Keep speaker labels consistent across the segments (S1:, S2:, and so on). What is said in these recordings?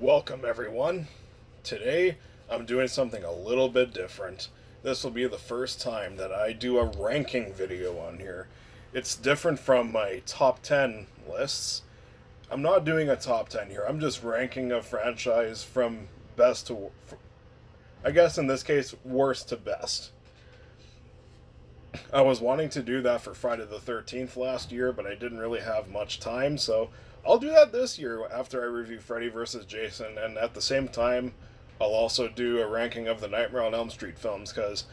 S1: Welcome, everyone. Today, I'm doing something a little bit different. This will be the first time that I do a ranking video on here. It's different from my top 10 lists. I'm not doing a top 10 here. I'm just ranking a franchise from best to, I guess in this case, worst to best. I was wanting to do that for Friday the 13th last year, but I didn't really have much time, so I'll do that this year after I review Freddy vs. Jason, and at the same time, I'll also do a ranking of the Nightmare on Elm Street films, because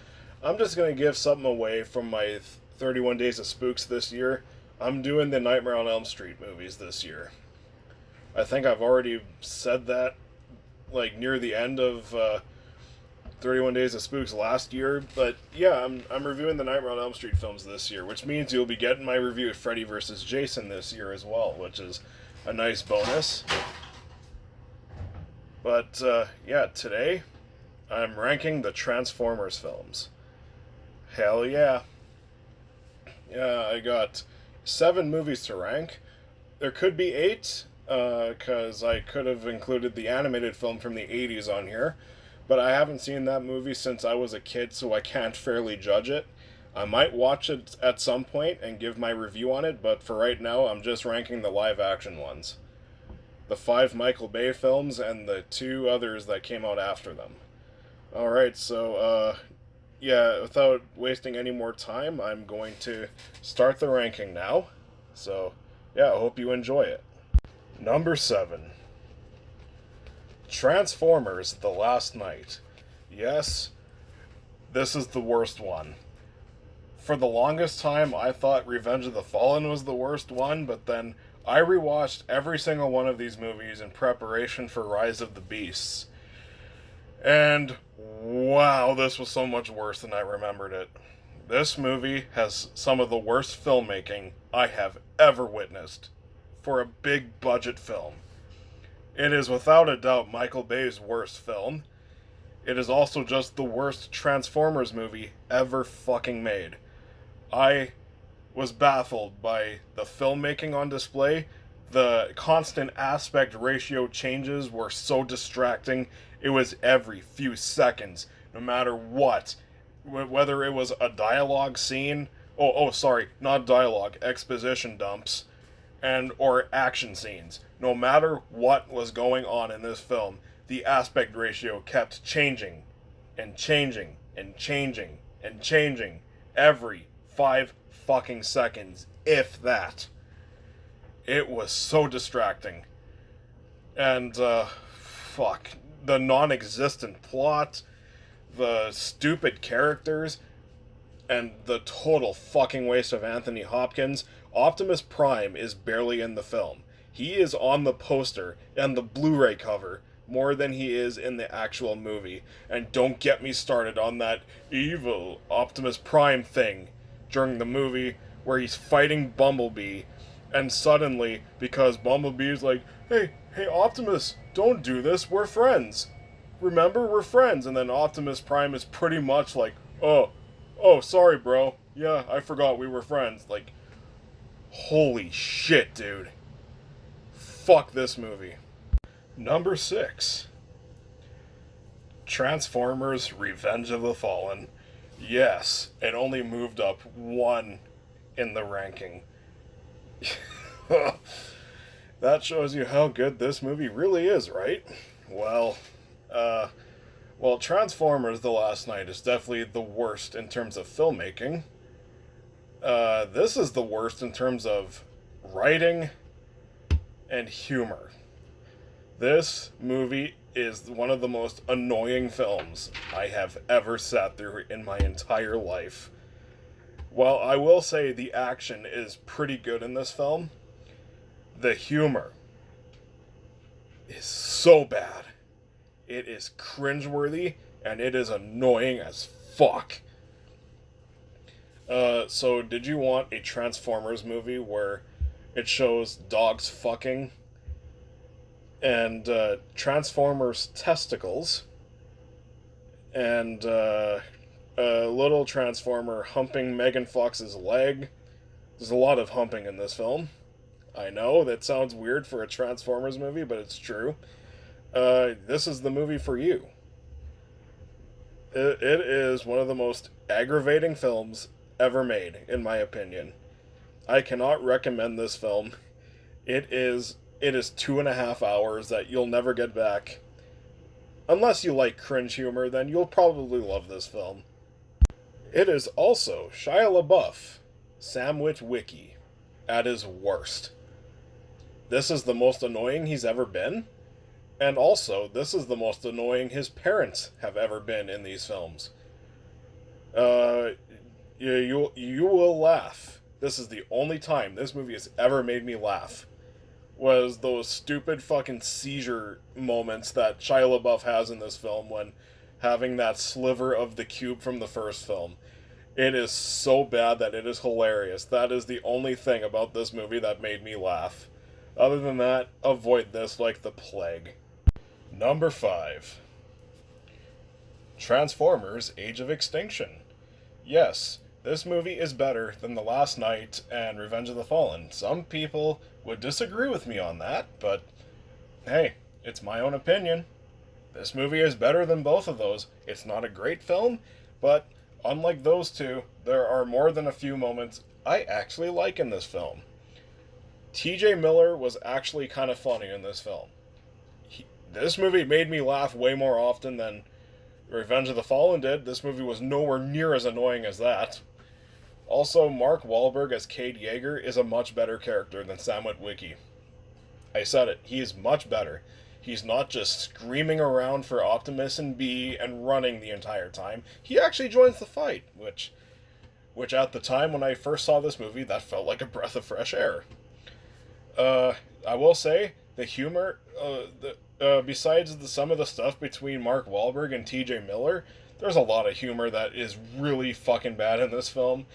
S1: I'm just going to give something away from my 31 Days of Spooks this year. I'm doing the Nightmare on Elm Street movies this year. I think I've already said that, like, near the end of 31 Days of Spooks last year, but yeah, I'm reviewing the Nightmare on Elm Street films this year, which means you'll be getting my review of Freddy vs. Jason this year as well, which is a nice bonus. But yeah, today I'm ranking the Transformers films. Hell yeah. Yeah, I got 7 movies to rank. There could be 8, because I could have included the animated film from the 80s on here. But I haven't seen that movie since I was a kid, so I can't fairly judge it. I might watch it at some point and give my review on it, but for right now, I'm just ranking the live action ones. The 5 Michael Bay films and the 2 others that came out after them. Alright, so, yeah, without wasting any more time, I'm going to start the ranking now. So, yeah, I hope you enjoy it. Number 7. Transformers The Last Knight. Yes, this is the worst one. For the longest time, I thought Revenge of the Fallen was the worst one, but then I rewatched every single one of these movies in preparation for Rise of the Beasts. And wow, this was so much worse than I remembered it. This movie has some of the worst filmmaking I have ever witnessed for a big budget film. It is without a doubt Michael Bay's worst film. It is also just the worst Transformers movie ever fucking made. I was baffled by the filmmaking on display. The constant aspect ratio changes were so distracting. It was every few seconds, no matter what. Whether it was a dialogue scene, sorry, not dialogue, exposition dumps, and or action scenes. No matter what was going on in this film, the aspect ratio kept changing and changing and changing and changing every 5 fucking seconds, if that. It was so distracting. And, fuck. The non existent plot, the stupid characters, and the total fucking waste of Anthony Hopkins. Optimus Prime is barely in the film. He is on the poster and the Blu-ray cover more than he is in the actual movie. And don't get me started on that evil Optimus Prime thing during the movie where he's fighting Bumblebee, and suddenly, because Bumblebee is like, hey, Optimus, don't do this, we're friends. Remember, we're friends. And then Optimus Prime is pretty much like, oh, sorry, bro. Yeah, I forgot we were friends. Like, holy shit, dude. Fuck this movie. Number 6. Transformers Revenge of the Fallen. Yes, it only moved up 1 in the ranking. That shows you how good this movie really is, right? Well, Transformers The Last Knight is definitely the worst in terms of filmmaking. This is the worst in terms of writing and humor. This movie is one of the most annoying films I have ever sat through in my entire life. While I will say the action is pretty good in this film, the humor is so bad. It is cringeworthy, and it is annoying as fuck. So did you want a Transformers movie where it shows dogs fucking and Transformers testicles and a little Transformer humping Megan Fox's leg? There's a lot of humping in this film. I know that sounds weird for a Transformers movie, but it's true. this is the movie for you. It is one of the most aggravating films ever made, in my opinion. I cannot recommend this film. It is 2.5 hours that you'll never get back. Unless you like cringe humor, then you'll probably love this film. It is also Shia LaBeouf, Sam Witwicky, at his worst. This is the most annoying he's ever been, and also this is the most annoying his parents have ever been in these films. Uh, you will laugh. This is the only time this movie has ever made me laugh. Was those stupid fucking seizure moments that Shia LaBeouf has in this film when having that sliver of the cube from the first film. It is so bad that it is hilarious. That is the only thing about this movie that made me laugh. Other than that, avoid this like the plague. Number 5. Transformers: Age of Extinction. Yes, this movie is better than The Last Knight and Revenge of the Fallen. Some people would disagree with me on that, but hey, it's my own opinion. This movie is better than both of those. It's not a great film, but unlike those two, there are more than a few moments I actually like in this film. TJ Miller was actually kind of funny in this film. This movie made me laugh way more often than Revenge of the Fallen did. This movie was nowhere near as annoying as that. Also, Mark Wahlberg as Cade Yeager is a much better character than Sam Witwicky. I said it, he is much better. He's not just screaming around for Optimus and B and running the entire time. He actually joins the fight, which at the time when I first saw this movie, that felt like a breath of fresh air. I will say, the humor, besides some of the stuff between Mark Wahlberg and TJ Miller, there's a lot of humor that is really fucking bad in this film.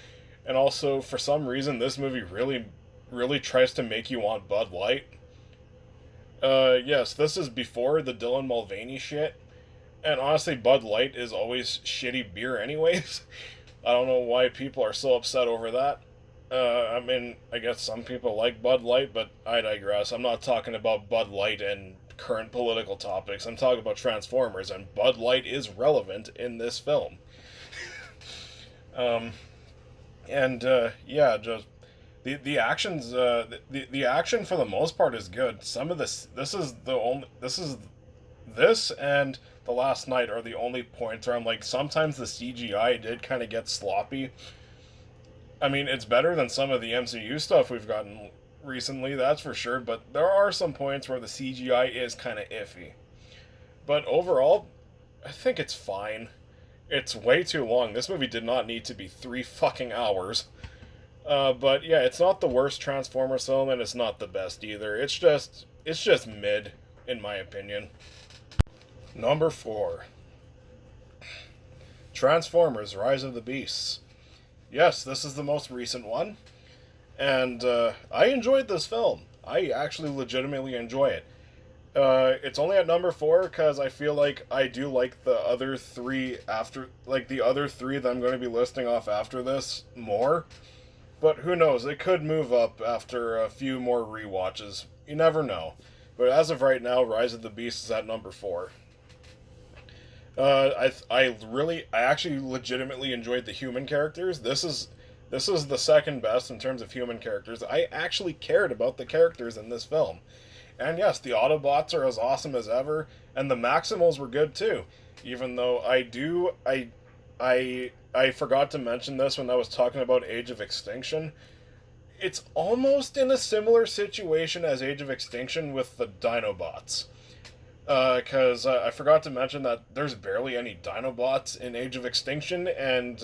S1: And also, for some reason, this movie really, really tries to make you want Bud Light. Yes, this is before the Dylan Mulvaney shit. And honestly, Bud Light is always shitty beer anyways. I don't know why people are so upset over that. I mean, I guess some people like Bud Light, but I digress. I'm not talking about Bud Light and current political topics. I'm talking about Transformers, and Bud Light is relevant in this film. Yeah, just the actions. The action for the most part is good. Some of this and The Last Knight are the only points where I'm like, sometimes the CGI did kind of get sloppy. I mean, it's better than some of the MCU stuff we've gotten recently, that's for sure, but there are some points where the CGI is kind of iffy. But overall, I think it's fine. It's way too long. This movie did not need to be 3 fucking hours. But yeah, it's not the worst Transformers film, and it's not the best either. It's just mid, in my opinion. Number 4. Transformers: Rise of the Beasts. Yes, this is the most recent one. And I enjoyed this film. I actually legitimately enjoy it. It's only at number 4 because I feel like I do like the other three the other three that I'm going to be listing off after this more. But who knows? It could move up after a few more rewatches. You never know. But as of right now, Rise of the Beast is at number 4. I actually legitimately enjoyed the human characters. This is the second best in terms of human characters. I actually cared about the characters in this film. And yes, the Autobots are as awesome as ever, and the Maximals were good too. Even though I forgot to mention this when I was talking about Age of Extinction. It's almost in a similar situation as Age of Extinction with the Dinobots. Because I forgot to mention that there's barely any Dinobots in Age of Extinction, and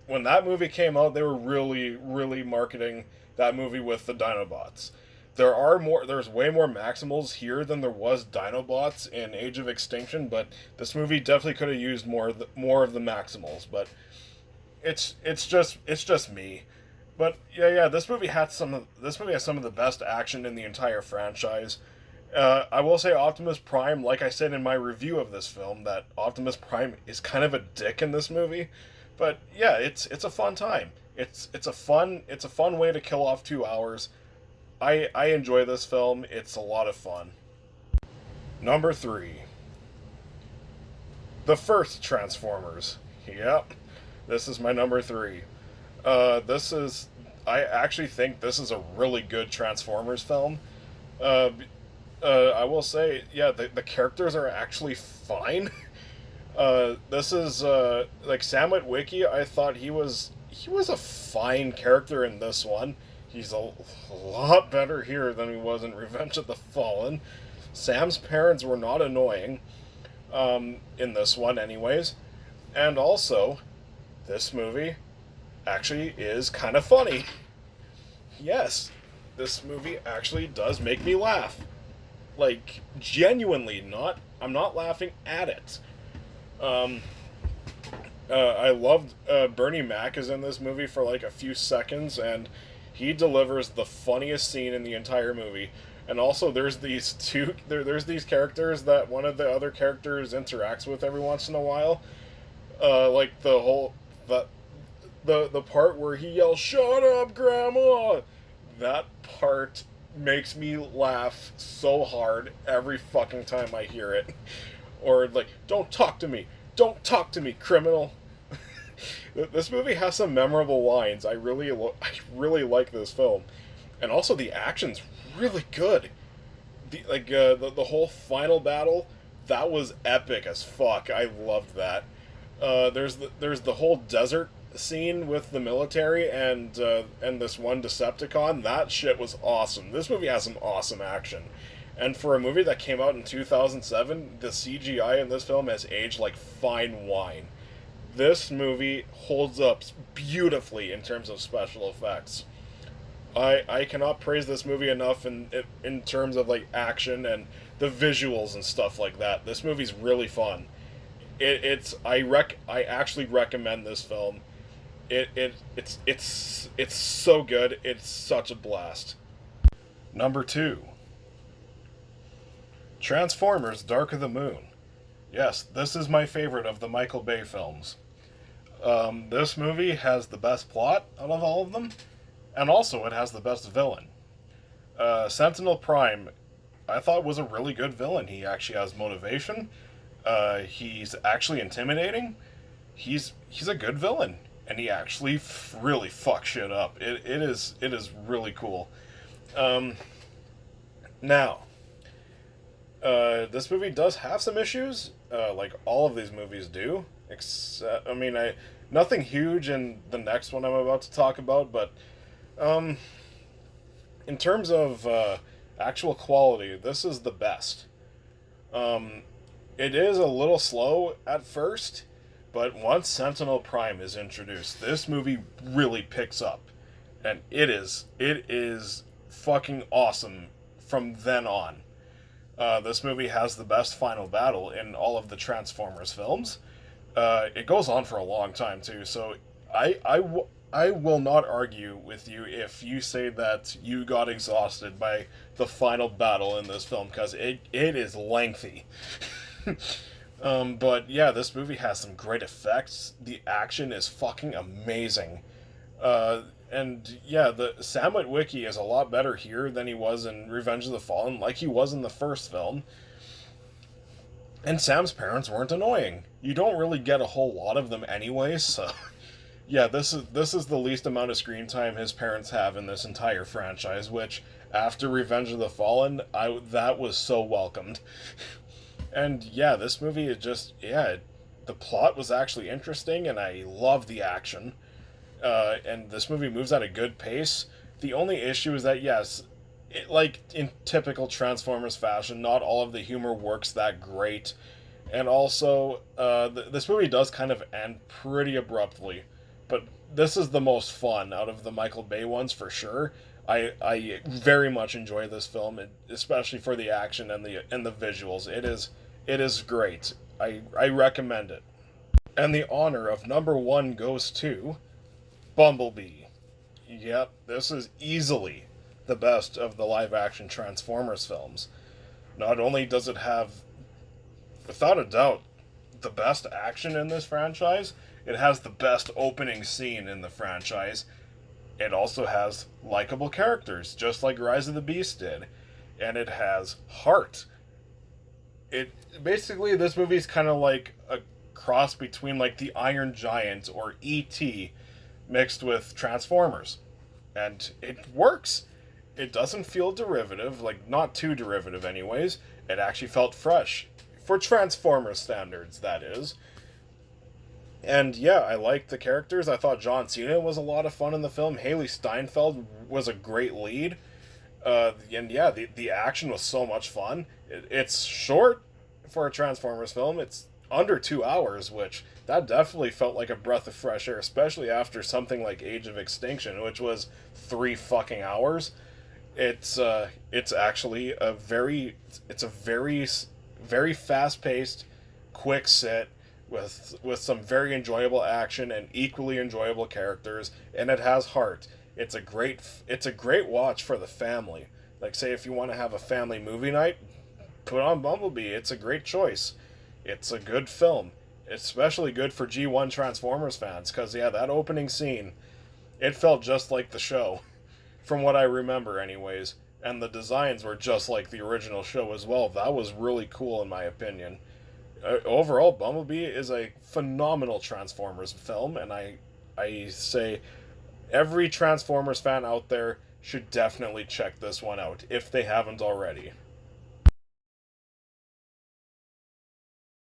S1: when that movie came out, they were really, really marketing that movie with the Dinobots. There's way more Maximals here than there was Dinobots in Age of Extinction, but this movie definitely could have used more of the Maximals. But it's just me. But yeah, this movie has some of the best action in the entire franchise. I will say Optimus Prime, like I said in my review of this film, that Optimus Prime is kind of a dick in this movie. But yeah, it's a fun time. It's a fun way to kill off 2 hours. I enjoy this film. It's a lot of fun. Number 3. The first Transformers. Yep. This is my number 3. This is. I actually think this is a really good Transformers film. Uh, I will say, yeah, the characters are actually fine. This is like Sam Witwicky. I thought he was a fine character in this one. He's a lot better here than he was in Revenge of the Fallen. Sam's parents were not annoying, in this one, anyways. And also, this movie actually is kind of funny. Yes, this movie actually does make me laugh. Like, genuinely, not. I'm not laughing at it. Um, I loved Bernie Mac is in this movie for like a few seconds, and he delivers the funniest scene in the entire movie. And also, there's these characters that one of the other characters interacts with every once in a while. Like the part where he yells "Shut up, Grandma." That part makes me laugh so hard every fucking time I hear it. Or like, don't talk to me, criminal." This movie has some memorable lines. I really like this film, and also the action's really good. The whole final battle, that was epic as fuck. I loved that. There's the whole desert scene with the military and this one Decepticon. That shit was awesome. This movie has some awesome action. And for a movie that came out in 2007, the CGI in this film has aged like fine wine. This movie holds up beautifully in terms of special effects. I cannot praise this movie enough in terms of like action and the visuals and stuff like that. This movie's really fun. I actually recommend this film. It's so good. It's such a blast. Number 2. Transformers: Dark of the Moon. Yes, this is my favorite of the Michael Bay films. This movie has the best plot out of all of them, and also it has the best villain. Sentinel Prime, I thought was a really good villain. He actually has motivation. He's actually intimidating. He's a good villain, and he actually really fucks shit up. It is really cool. Um, Now, this movie does have some issues, like all of these movies do. Except, I mean, nothing huge in the next one I'm about to talk about, but um, in terms of actual quality, this is the best. Um, it is a little slow at first, but once Sentinel Prime is introduced, this movie really picks up, and it is fucking awesome from then on. This movie has the best final battle in all of the Transformers films. It goes on for a long time too, so I will not argue with you if you say that you got exhausted by the final battle in this film, because it is lengthy. But yeah, this movie has some great effects. The action is fucking amazing. And yeah, the Sam Witwicky is a lot better here than he was in Revenge of the Fallen, like he was in the first film. And Sam's parents weren't annoying. You don't really get a whole lot of them anyway, so yeah, this is the least amount of screen time his parents have in this entire franchise, which after Revenge of the Fallen, that was so welcomed. And yeah, this movie is just the plot was actually interesting, and I love the action. And this movie moves at a good pace. The only issue is that yes, like in typical Transformers fashion, not all of the humor works that great, and also this movie does kind of end pretty abruptly. But this is the most fun out of the Michael Bay ones for sure. I very much enjoy this film, especially for the action and the visuals. It is great. I recommend it. And the honor of number 1 goes to Bumblebee. Yep, this is easily the best of the live action Transformers films. Not only does it have, without a doubt, the best action in this franchise, it has the best opening scene in the franchise. It also has likable characters, just like Rise of the Beast did. And it has heart. it basically, this movie's kind of like a cross between like the Iron Giant or E.T. mixed with Transformers, and it works. It doesn't feel derivative, like not too derivative, anyways. It actually felt fresh for Transformers standards, that is. And yeah, I liked the characters. I thought John Cena was a lot of fun in the film. Haley Steinfeld was a great lead. And yeah, the action was so much fun. It's short for a Transformers film. It's under 2 hours, which that definitely felt like a breath of fresh air, especially after something like Age of Extinction, which was 3 fucking hours. It's actually a very fast paced, quick sit with some very enjoyable action and equally enjoyable characters, and it has heart. It's a great watch for the family. Like, say if you want to have a family movie night, put on Bumblebee. It's a great choice. It's a good film, especially good for G1 Transformers fans, because yeah, that opening scene, it felt just like the show, from what I remember, anyways. And the designs were just like the original show as well. That was really cool, in my opinion. Overall, Bumblebee is a phenomenal Transformers film, and I say every Transformers fan out there should definitely check this one out if they haven't already.